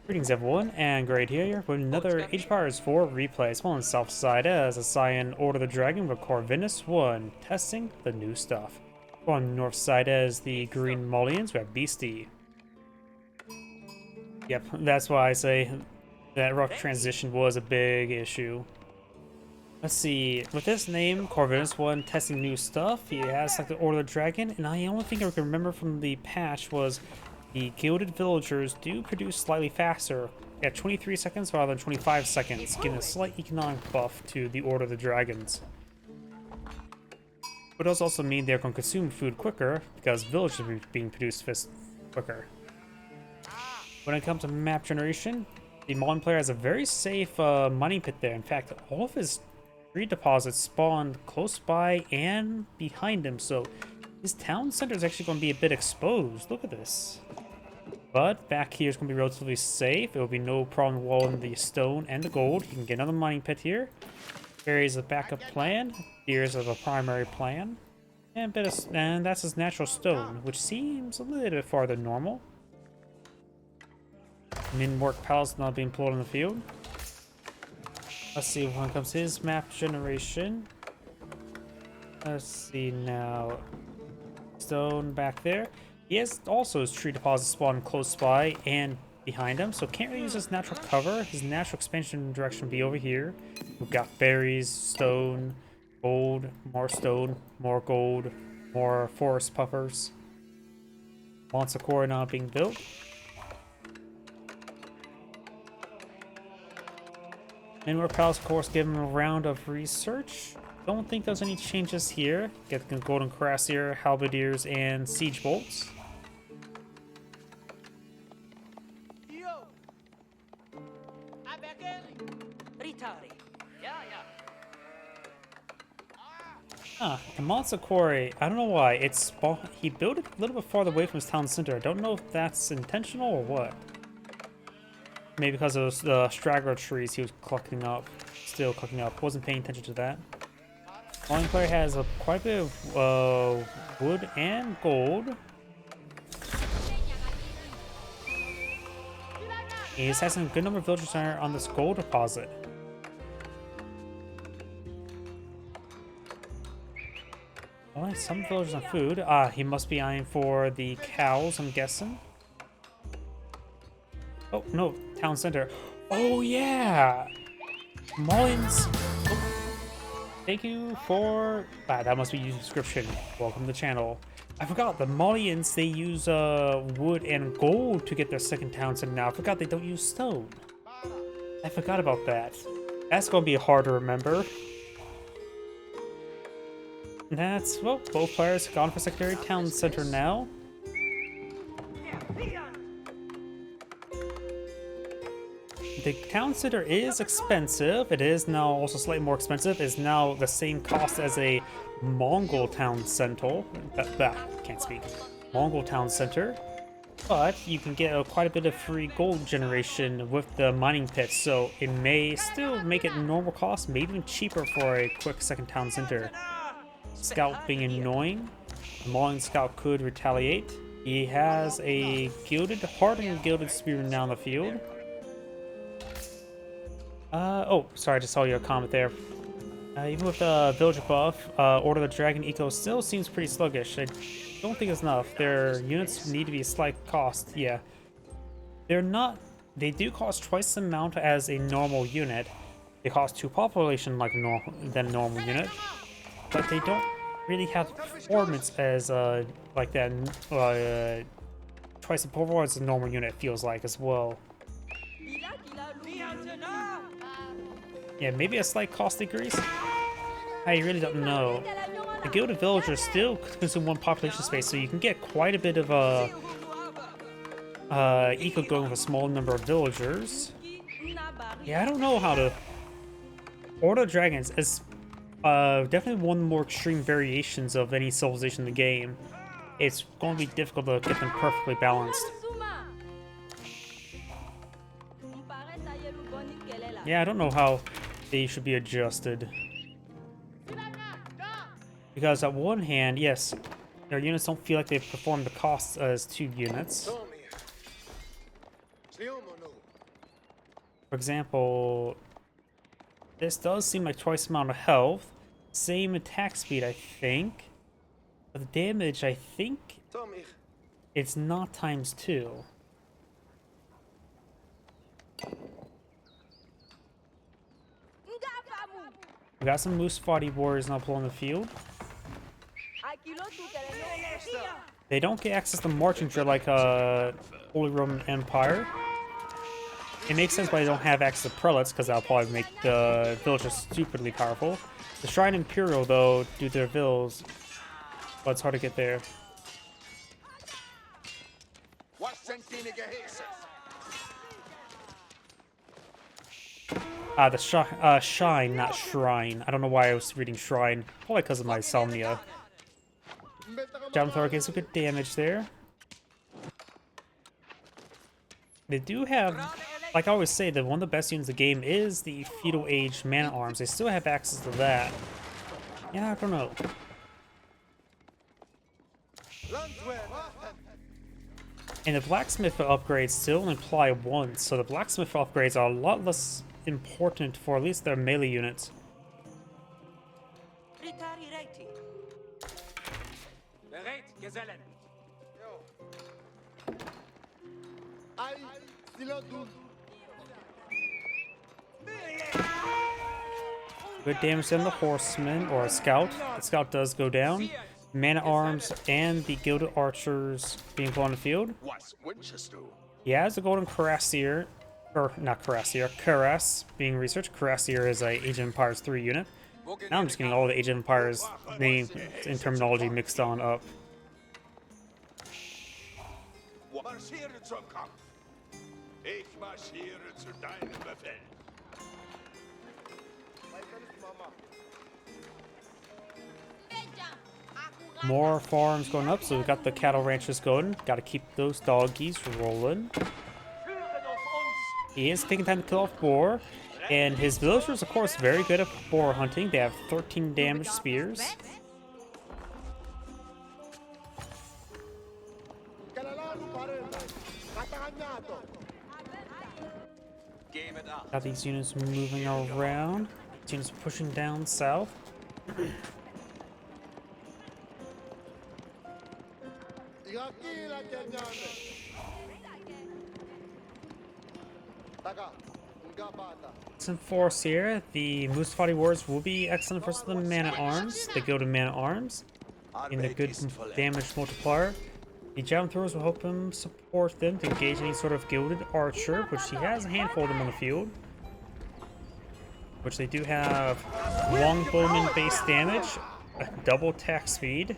Greetings everyone, and Great here with another Age of Empires 4 replay. As well on the south side as a Cyan Order the Dragon with Corvinus1, testing the new stuff. On the north side as the Green Malians, we have Beasty. Yep, that's why I say that rough transition was a big issue. Let's see, with this name, Corvinus1 testing new stuff, he has like the Order of the Dragon, and the only thing I can remember from the patch was the gilded villagers do produce slightly faster at 23 seconds rather than 25 seconds, giving a slight economic buff to the Order of the Dragons. But it does also mean they're going to consume food quicker because villagers are being produced quicker. When it comes to map generation, the Malian player has a very safe mining pit there. In fact, all of his tree deposits spawned close by and behind him, so his town center is actually going to be a bit exposed. Look at this. But back here is going to be relatively safe. There will be no problem walling the stone and the gold. You can get another mining pit here. Here is a backup plan. Here's a primary plan. And that's his natural stone, which seems a little bit farther than normal. Min-work palace not being pulled in the field. Let's see when it comes to his map generation. Let's see now. Stone back there. He has also his tree deposits spawned close by and behind him, so can't really use his natural cover. His natural expansion direction will be over here. We've got berries, stone, gold, more gold, more forest puffers. Core not being built. Minware Palace, of course, give him a round of research. Don't think there's any changes here. Get the golden cuirassier, halberdiers, and siege bolts. The monster quarry, I don't know why. He built it a little bit farther away from his town center. I don't know if that's intentional or what. Maybe because of the straggler trees he was still collecting up. Wasn't paying attention to that. Malian player has quite a bit of wood and gold. He has a good number of villagers on this gold deposit. Only some villagers on food. He must be eyeing for the cows, I'm guessing. Oh, no, town center. Oh, yeah! Malians. Oh. Thank you for... that must be your description. Welcome to the channel. I forgot, the Malians, they use wood and gold to get their second town center now. I forgot they don't use stone. I forgot about that. That's going to be hard to remember. That's, well, both players gone for secondary town center now. The town center is expensive. It is now also slightly more expensive. It's now the same cost as a Mongol town center. Can't speak. Mongol town center. But you can get quite a bit of free gold generation with the mining pits, so it may still make it normal cost, maybe even cheaper for a quick second town center. Scout being annoying. The Malian scout could retaliate. He has a hardened gilded spear now in the field. Oh, sorry, I just saw your comment there. Even with the villager buff, Order of the Dragon eco still seems pretty sluggish. I don't think it's enough. Their units need to be a slight cost, yeah. They do cost twice the amount as a normal unit. They cost 2 population than a normal unit. But they don't really have performance as, like that, twice the performance as a normal unit feels like as well. Yeah, maybe a slight cost decrease? I really don't know. The gilded villagers still consume 1 population space, so you can get quite a bit of eco going with a small number of villagers. Yeah, I don't know how to... Order of Dragons is definitely one of the more extreme variations of any civilization in the game. It's going to be difficult to get them perfectly balanced. Yeah, I don't know how they should be adjusted. Because on one hand, yes, their units don't feel like they perform the costs as 2 units. For example, this does seem like twice the amount of health. Same attack speed, I think. But the damage, I think it's not ×2. We got some Moose Body Warriors now pulling the field. They don't get access to marching drill like Holy Roman Empire. It makes sense why they don't have access to prelates, because that'll probably make the villagers stupidly powerful. The Shrine Imperial, though, due to their vills, but it's hard to get there. The Shine, not Shrine. I don't know why I was reading Shrine. Probably because of my Somnia. Javelin Thrower gets some good damage there. They do have, like I always say, that one of the best units in the game is the Feudal Age Man Arms. They still have access to that. Yeah, I don't know. And the Blacksmith upgrades still only apply once, so the Blacksmith upgrades are a lot less important for at least their melee units. Good damage on the Horseman, or a Scout. The Scout does go down. Man-at-Arms and the Gilded Archers being put on the field. He has a Golden Cuirassier, or not Cuirassier, Cuirass being researched. Cuirassier is a Age of Empires 3 unit. Now I'm just getting all the Age of Empires names and terminology mixed on up. More farms going up, so we got the cattle ranches going. Got to keep those doggies rolling. He is taking time to kill off boar, and his villagers, of course, very good at boar hunting. They have 13 damage spears. Got these units moving around. These units pushing down south. Some force here. The Musafati Warriors will be excellent versus the Man-at-Arms. They go to Man-at-Arms in a good damage multiplier. The Javelin Throwers will help him support them to engage any sort of Gilded Archer, which he has a handful of them on the field. Which they do have Longbowman base damage, double attack speed.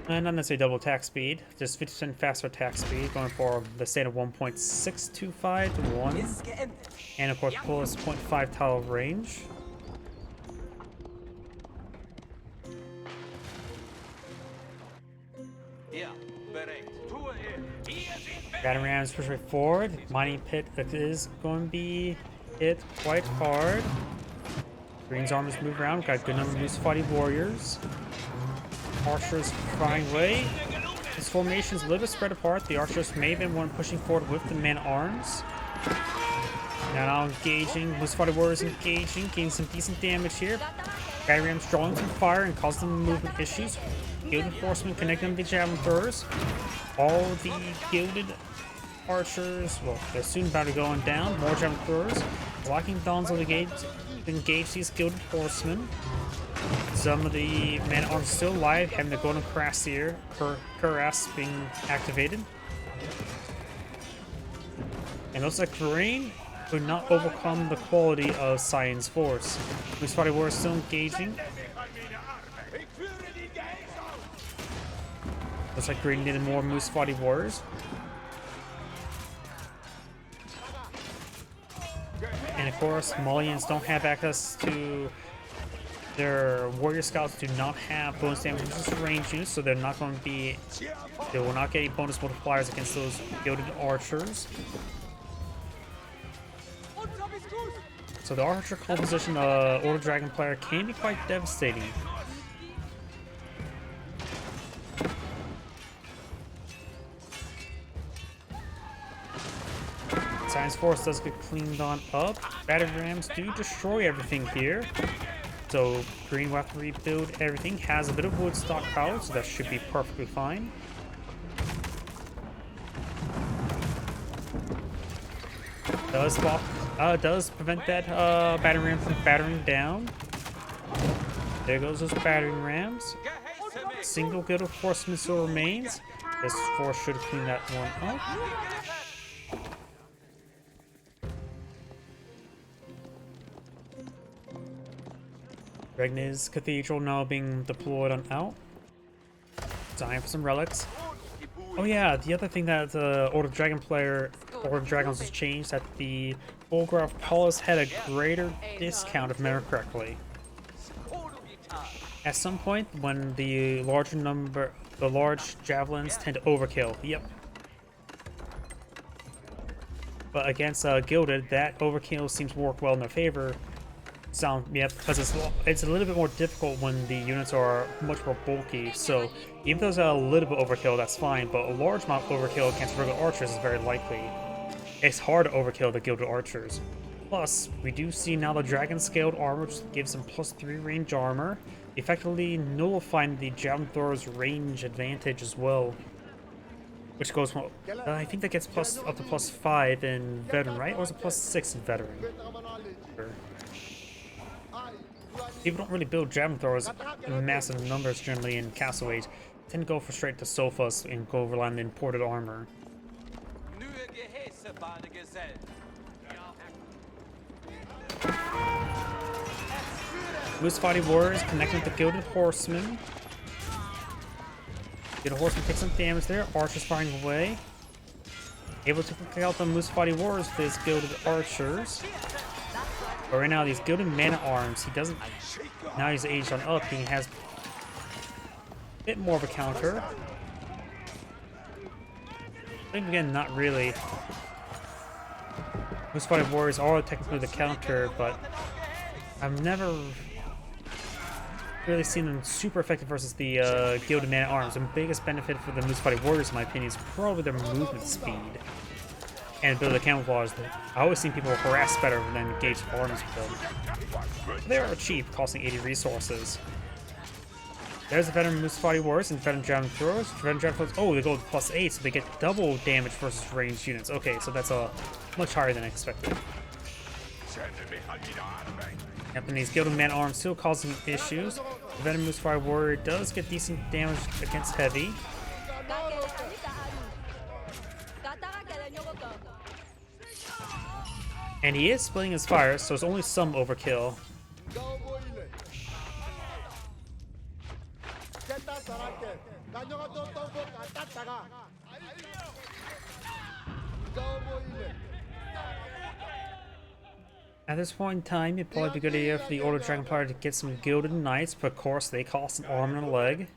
Not necessarily double attack speed, just 50% faster attack speed, going for the standard 1.625 to 1. And of course, plus 0.5 tile range. Battering rams push right forward. Mining pit is going to be hit quite hard. Green's armors move around. Got a good number of Musafati warriors. Archers flying away. This formation is a little bit spread apart. The archers may have been one pushing forward with the man-at-arms. Now engaging. Musafati warriors engaging, getting some decent damage here. Battering rams drawing some fire and causing them movement issues. Gilded horsemen connecting them to javelin throwers. All the gilded archers, well, they're soon about to go down. More javelin throwers. Blocking dawns on the gate to engage these gilded horsemen. Some of the man-at-arms still alive, having the golden cuirassier, cuirass being activated. And looks like Rain could not overcome the quality of Cyan's force. Musafati warriors still engaging. Looks like Green needed more Musafati warriors. And of course, Malians don't have access to their warrior scouts. Do not have bonus damage versus range units, so they're not going to be. They will not get any bonus multipliers against those gilded archers. So the archer composition Order Dragon player can be quite devastating. Science Force does get cleaned on up. Battery rams do destroy everything here. So green will have to rebuild everything. Has a bit of wood stockpile, so that should be perfectly fine. Does prevent that battering ram from battering down. There goes those battering rams. Single guild of horsemen still remains. This force should clean that one up. Regni's Cathedral now being deployed on out. Time for some relics. Oh yeah, the other thing that the Order of Dragons has changed, that the Bulgraf Palace had a greater discount, if I remember correctly. At some point, when the large javelins tend to overkill. Yep. But against Gilded, that overkill seems to work well in their favor. Yep, because it's a little bit more difficult when the units are much more bulky. So even though there's a little bit overkill, that's fine. But a large amount of overkill against regular archers is very likely. It's hard to overkill the Gilded archers. Plus, we do see now the dragon scaled armor, which gives them +3 range armor, effectively nullifying the javelin thrower's range advantage as well. Which goes from, I think that gets up to +5 in veteran, right? Or is it +6 in veteran? People don't really build javelin throwers in massive numbers generally in Castle Age. They tend to go for straight to sofas and go rely on the imported armor. Musfati warriors connecting with the Gilded Horsemen. Gilded Horseman takes some damage there. Archers firing away. Able to pick out the Musfati warriors with his Gilded Archers. But right now, these Gilded Man-at-Arms, he doesn't... Now he's aged on up, he has a bit more of a counter. Then again, not really. Musfati warriors are technically the counter, but I've never really seen them super effective versus the Gilded Man-at-Arms. The biggest benefit for the Musfati warriors, in my opinion, is probably their movement speed and ability to camouflage. I always seen people harass better than engage arms with them. They are cheap, costing 80 resources. There's the veteran Musfati warriors and veteran javelin throwers. Veteran javelin throwers, oh, they go +8, so they get double damage versus ranged units. Okay, so that's much higher than I expected. Japanese Gilded Man-at-Arms still causing issues. The veteran Musfati warrior does get decent damage against heavy. And he is splitting his fire, so it's only some overkill. At this point in time, it'd probably be a good idea for the Order Dragon player to get some Gilded Knights, but of course they cost an arm and a leg.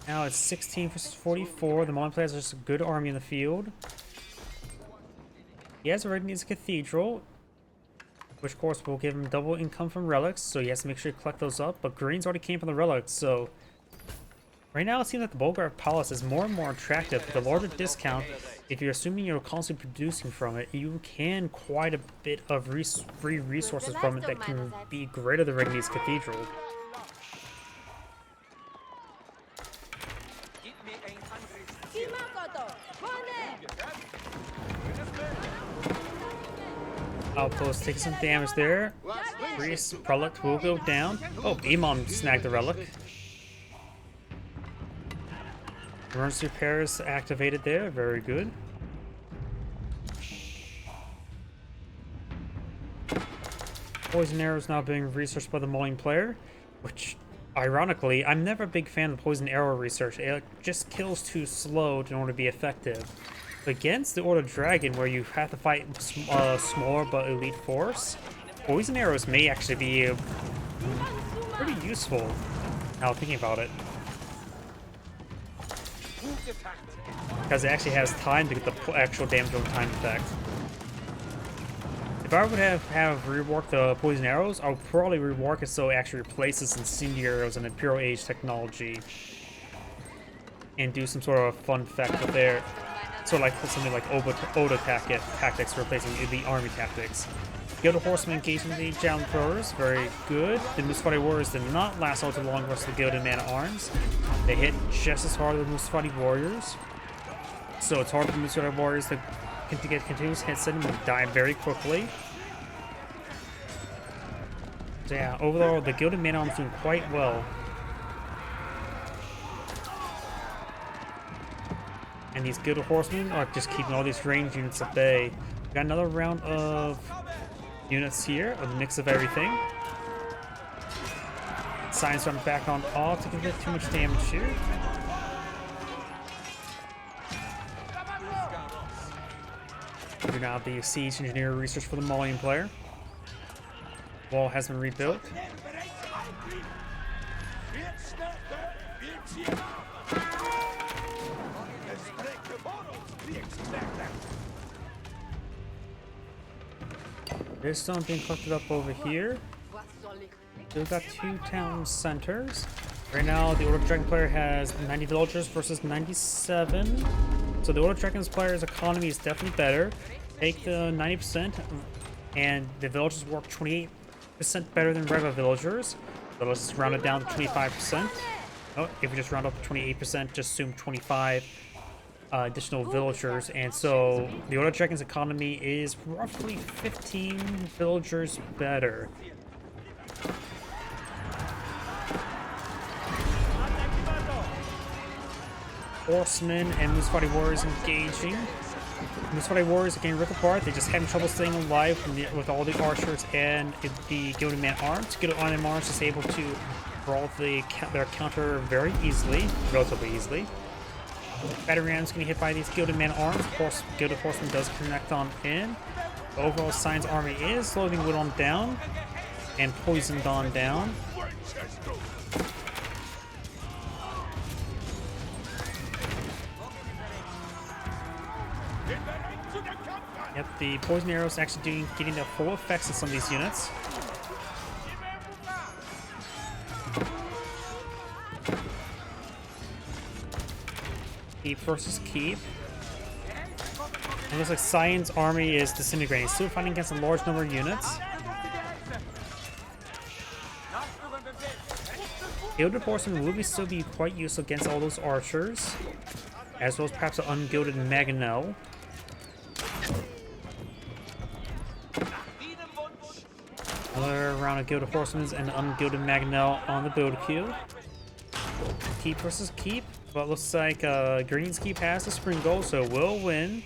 Now it's 16 versus 44. The Malian players are just a good army in the field. He has already needs a cathedral, which of course will give him double income from relics, so he has to make sure to collect those up. But greens already came from the relics, so right now it seems like the Bulgraf Palace is more and more attractive. With the larger discount, if you're assuming you're constantly producing from it, you can quite a bit of free resources from it that can be greater than Regni's Cathedral. Outpost taking some damage there. Priest Prelate will go down. Oh, Imam snagged the relic. Emergency repairs activated there. Very good. Poison arrows now being researched by the Malian player, which, ironically, I'm never a big fan of poison arrow research. It just kills too slow in order to be effective. Against the Order Dragon, where you have to fight a smaller but elite force, poison arrows may actually be pretty useful, now thinking about it. Because it actually has time to get the actual damage over time effect. If I would have reworked the poison arrows, I would probably rework it so it actually replaces incendiary arrows and Imperial Age technology. and do some sort of fun effect with their, sort of like something like Oda tactics replacing the army tactics. Gilded Horsemen engaging the Javelin Throwers, very good. The Musfari Warriors did not last all too long versus the Gilded Man at Arms. They hit just as hard as the Musfari Warriors. So it's hard for the Musfari Warriors to get continuous hits in and die very quickly. So yeah, overall the Gilded Man at Arms doing quite well. And these Gilded Horsemen are just keeping all these range units at bay. We got another round of units here, a mix of everything. Science run back on off to get too much damage here. Do now the siege engineer research for the Malian player. Wall has been rebuilt. There's stone being collected up over here. We've got 2 town centers. Right now, the Order of Dragon player has 90 villagers versus 97. So the Order of Dragon's player's economy is definitely better. Take the 90%, and the villagers work 28% better than regular villagers. So let's just round it down to 25%. Oh, if we just round up to 28%, just assume 25 additional villagers, and so the Order of Dragon's economy is roughly 15 villagers better. Horsemen and Musfari Warriors engaging. Musfari Warriors are getting ripped apart. They're just having trouble staying alive with all the archers and the Gilded Man Arms. Gilded Man Arms is able to brawl their counter very easily, relatively easily. Battery Ram's getting hit by these Gilded Man Arms. Of course, Gilded Horseman does connect on in. The overall Science army is slowly whittled down and poisoned on down. Yep, the poison arrows actually getting their full effects on some of these units. Keep versus keep. It looks like Science army is disintegrating. Still fighting against a large number of units. Gilded Horseman will still be quite useful against all those archers, as well as perhaps an ungilded Mangonel. Another round of Gilded Horsemen and ungilded Mangonel on the build queue. Keep versus keep. But looks like Green's keep has the spring goal, so will win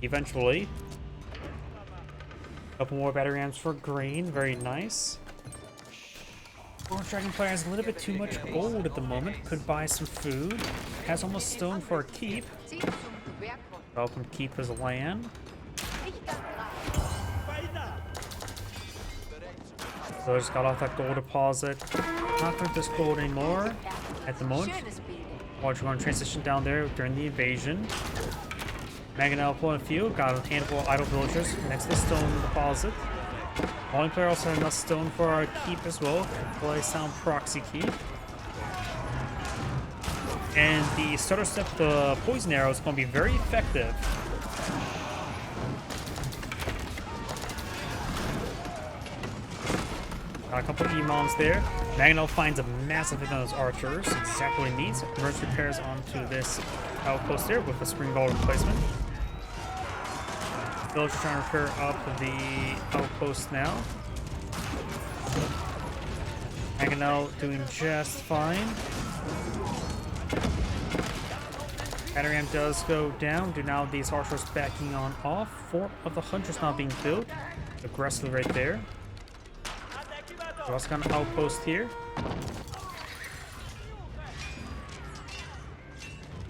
eventually. Couple more battery rams for Green, very nice. Lord Dragon player has a little bit too much gold at the moment. Could buy some food. Has almost stone for a keep. Welcome keep as a land. So I just got off that gold deposit. Not going to this gold anymore at the moment. Watch, we're going to transition down there during the invasion. Mangonel pulling a few. Got a handful of idle villagers next to the stone deposit. Only player also had enough stone for our keep as well. Play sound proxy keep. And the starter step, the poison arrow, is going to be very effective. Got a couple of Emons there. Mangonel finds a massive hit on those archers. Exactly what he needs. Emergency repairs onto this outpost there with a spring ball replacement. Villager trying to repair up the outpost now. Mangonel doing just fine. Battery ram does go down. Do now these archers backing on off. 4 of the hunters now being built. Aggressively right there. We also got an outpost here.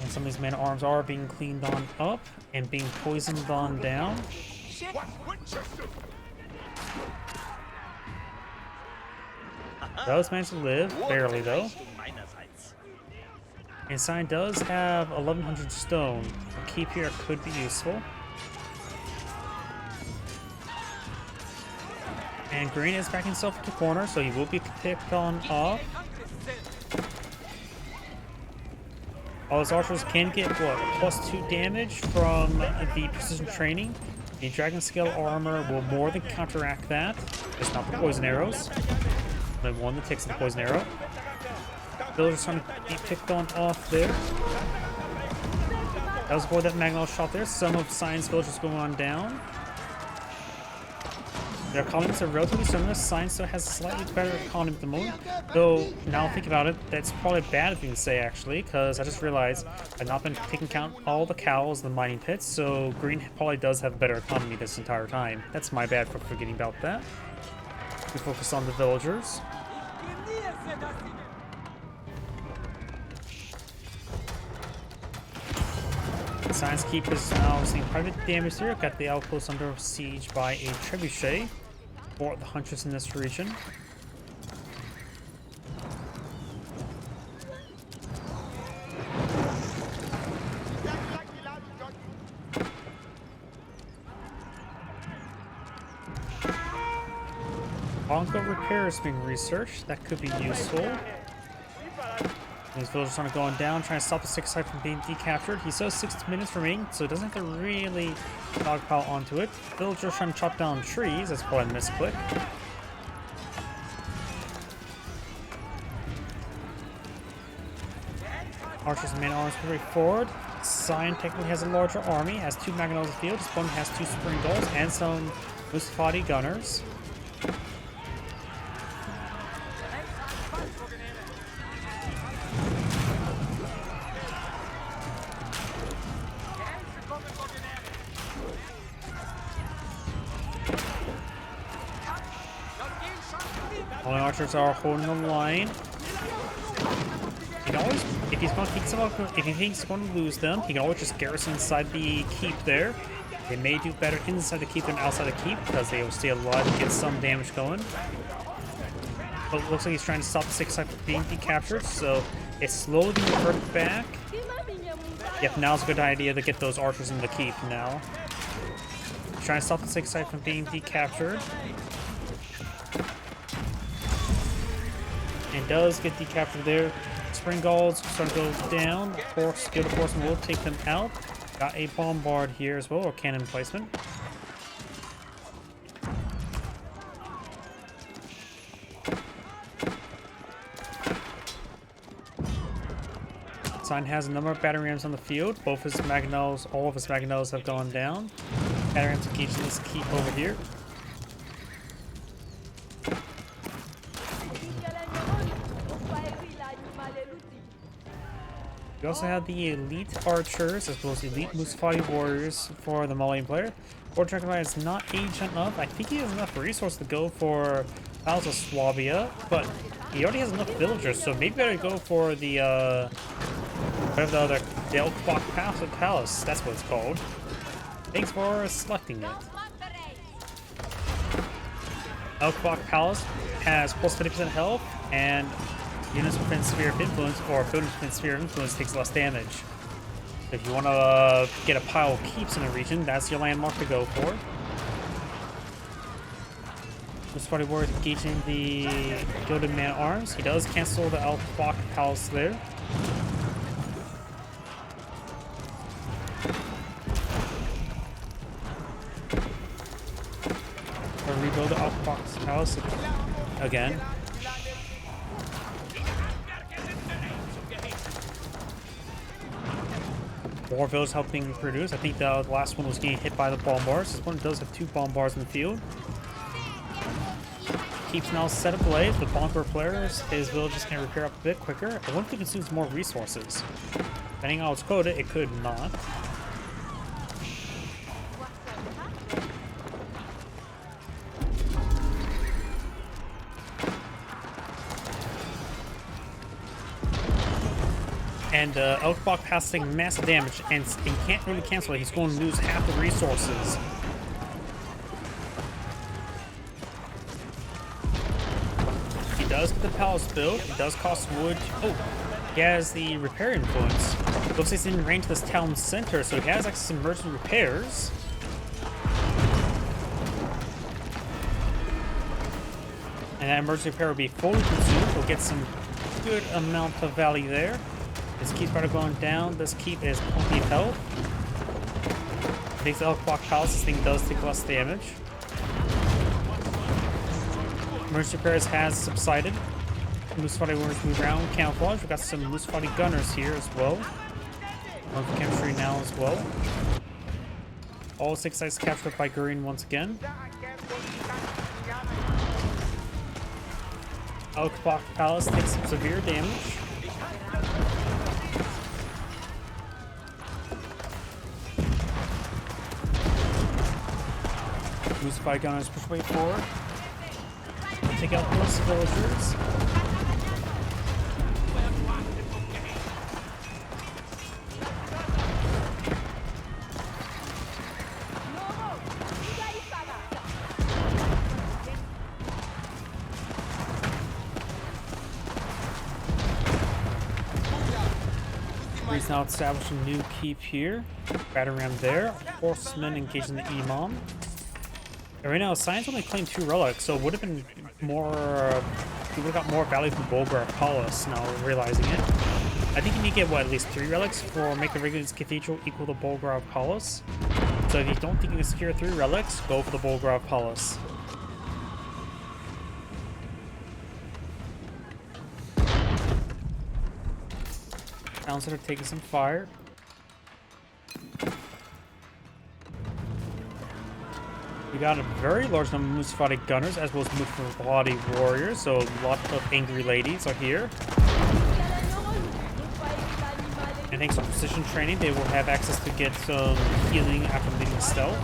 And some of these man-at-arms are being cleaned on up and being poisoned on down. Does manage to live, barely though. And Sign does have 1100 stone. A keep here could be useful. And Green is backing himself into corner, so he will be picked on off. All his archers can get, what, +2 damage from the precision training. The dragon scale armor will more than counteract that. It's not the poison arrows. Only one that takes the poison arrow. Villagers trying to be picked on off there. That was avoid that Magnol shot there. Some of Science villagers going on down. Their economies are relatively similar. Science still has a slightly better economy at the moment. Though, now think about it, that's probably a bad thing to say actually, because I just realized I've not been taking count all the cows in the mining pits, so Green probably does have a better economy this entire time. That's my bad for forgetting about that. We focus on the villagers. Science Keep is now seeing private damage here. Got the outpost under siege by a trebuchet for the hunters in this region. Bongo repair is being researched. That could be useful. These villagers are going down, trying to stop the 6 side from being decaptured. He still has 6 minutes remaining, so it doesn't have to really dogpile onto it. Villagers trying to chop down trees. That's probably a misclick. Archers and main arms moving forward. Cyan technically has a larger army, has 2 Magnols in the field. His opponent has 2 Spring Gulls and some Musfati gunners. All the archers are holding the line. He can always, if he thinks he's going to lose them, he can always just garrison inside the keep there. They may do better inside the keep than outside the keep because they will stay alive and get some damage going. But it looks like he's trying to stop the 6 side from being decaptured, so it's slowly being reverted back. Yep, now's a good idea to get those archers in the keep now. Trying to stop the 6 side from being decaptured. And does get decaptured there. Spring Gulls starting to go down. Of course, Guild Enforcement will take them out. Got a bombard here as well, or cannon placement. Sign has a number of battery rams on the field. Both his Magnolls, all of his Magnolls have gone down. Battery rams engaged in this keep over here. We also have the elite archers as well as the elite Musfati warriors for the Malian player. Lord Dragon is not agent enough. I think he has enough resource to go for Palace of Swabia, but he already has enough villagers, so maybe better go for the whatever the other Del Clock Palace. That's what it's called. Thanks for selecting it. El Clock Palace has plus 50% health, and units within Sphere of Influence or buildings within Sphere of Influence takes less damage. If you want to get a pile of keeps in a region, that's your landmark to go for. This party warrior engaging the Gilded Man Arms. He does cancel the El Clock Palace there. Or rebuild the El Clock Palace again. More villages helping produce. I think the last one was getting hit by the bombards. This one does have 2 bombards in the field. Keeps now set ablaze. The bomber players, his villages can repair up a bit quicker. I wonder if it consumes more resources. Depending on its quota, it could not. And Elkbach passing massive damage, and he can't really cancel it. He's going to lose half the resources. He does get the palace built. It does cost wood. Oh, he has the repair influence. Looks like he's in range of this town center, so he has access to emergency repairs. And that emergency repair will be fully consumed. We'll get some good amount of value there. This keep started going down. This keep is plenty of health. Thanks to Clock Palace, this thing does take less damage. Emergency repairs has subsided. Loose fighting warriors move around. Camouflage. We've got some loose fighting gunners here as well. On for chemistry now as well. All 6 sites captured by green once again. Clock Palace takes some severe damage. Loose fighting gunners push way forward. Take out those villagers. He's now established a new keep here. Right around there. Horsemen engaging the Imam. And right now, Science only claimed 2 relics, so it would have been more. He would have got more value from Bulgar Paulus, now realizing it. I think you need to get, what, at least 3 relics for make the Regulus Cathedral equal to Bulgar Paulus. So if you don't think you can secure 3 relics, go for the Bulgar Paulus. Towns are taking some fire. We got a very large number of Musafati gunners as well as Musafati warriors, so a lot of angry ladies are here. And thanks to precision training, they will have access to get some healing after leaving stealth.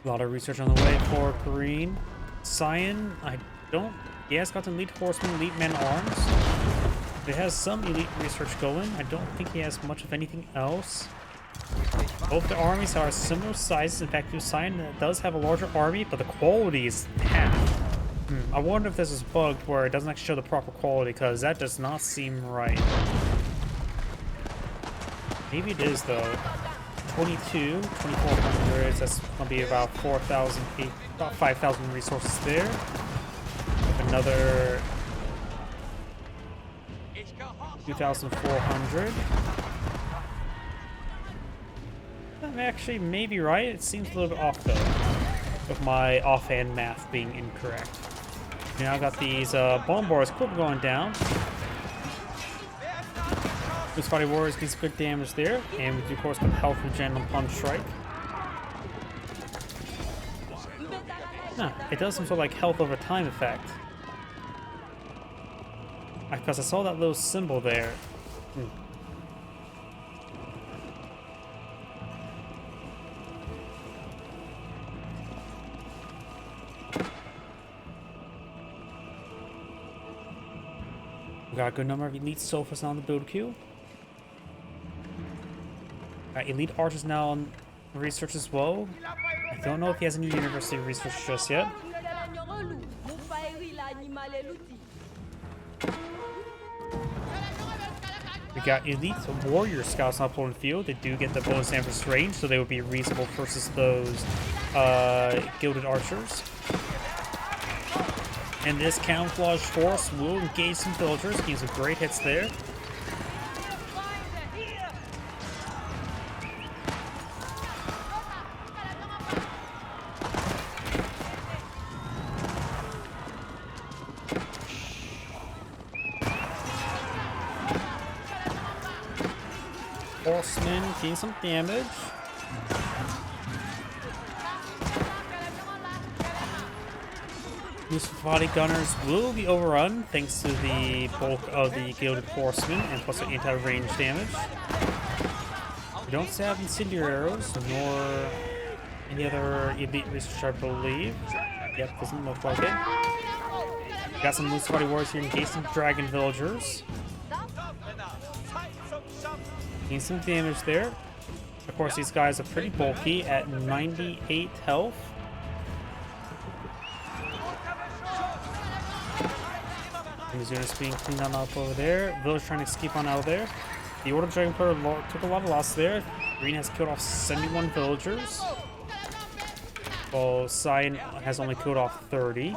A lot of research on the way for green. Cyan, he has got elite horsemen, elite men arms. He has some elite research going. I don't think he has much of anything else. Both the armies are similar sizes. In fact, Cyan does have a larger army, but the quality is half. I wonder if this is bugged where it doesn't actually show the proper quality, because that does not seem right. Maybe it is though. 2400, that's gonna be about 4,000 feet, about 5,000 resources there. Another 2,400. I'm actually maybe right. It seems a little bit off though, with my offhand math being incorrect. Now I got these bombars quick going down. Those fighting warriors get some good damage there, and we do of course got health regen on Punch Strike. It does some sort of like health over time effect. Because I saw that little symbol there. We got a good number of elite sofas now on the build queue. Elite archers now on research as well. I don't know if he has any university research just yet. We got elite warrior scouts now pulling field. They do get the bonus damage range, so they would be reasonable versus those gilded archers. And this camouflage force will engage some villagers, getting some great hits there. Horsemen getting some damage. Musafati gunners will be overrun thanks to the bulk of the gilded horsemen and plus the anti-range damage. We don't have incendiary arrows nor any other elite research, I believe. Yep, doesn't look like it. Got some Musafati warriors here engaged some dragon villagers. Getting some damage there. Of course, these guys are pretty bulky at 98 health. These units being cleaned up over there. Village trying to escape on out of there. The Order Dragon player took a lot of loss there. Green has killed off 71 villagers, while Cyan has only killed off 30.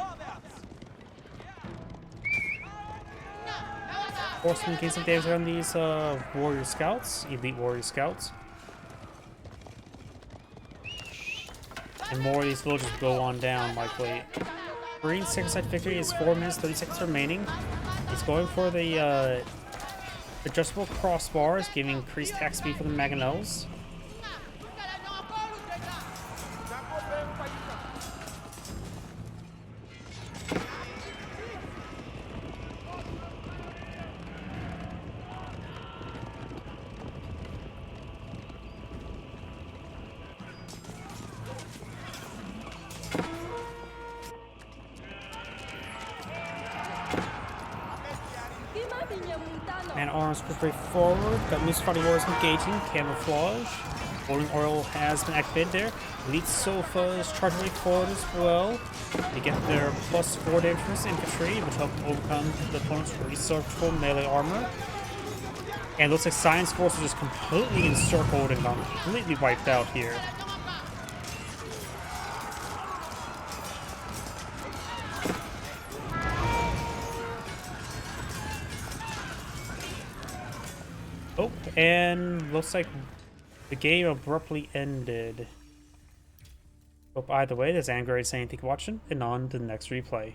Horsemen gain some damage on these warrior scouts, elite warrior scouts. And more of these villagers go on down, likely. Green's second-side victory is 4 minutes, 30 seconds remaining. He's going for the adjustable crossbars, giving increased attack speed for the mangonels. And arms quickly forward. Got loose fighting warriors engaging. Camouflage. Boiling oil has been activated there. Elite sofas charging forward as well. They get their +4 damage from this infantry, which help overcome the opponent's researchable melee armor. And it looks like Science Force is just completely encircled and completely wiped out here. Oh, and looks like the game abruptly ended. But either way, this is Angry saying thank you for watching, and on to the next replay.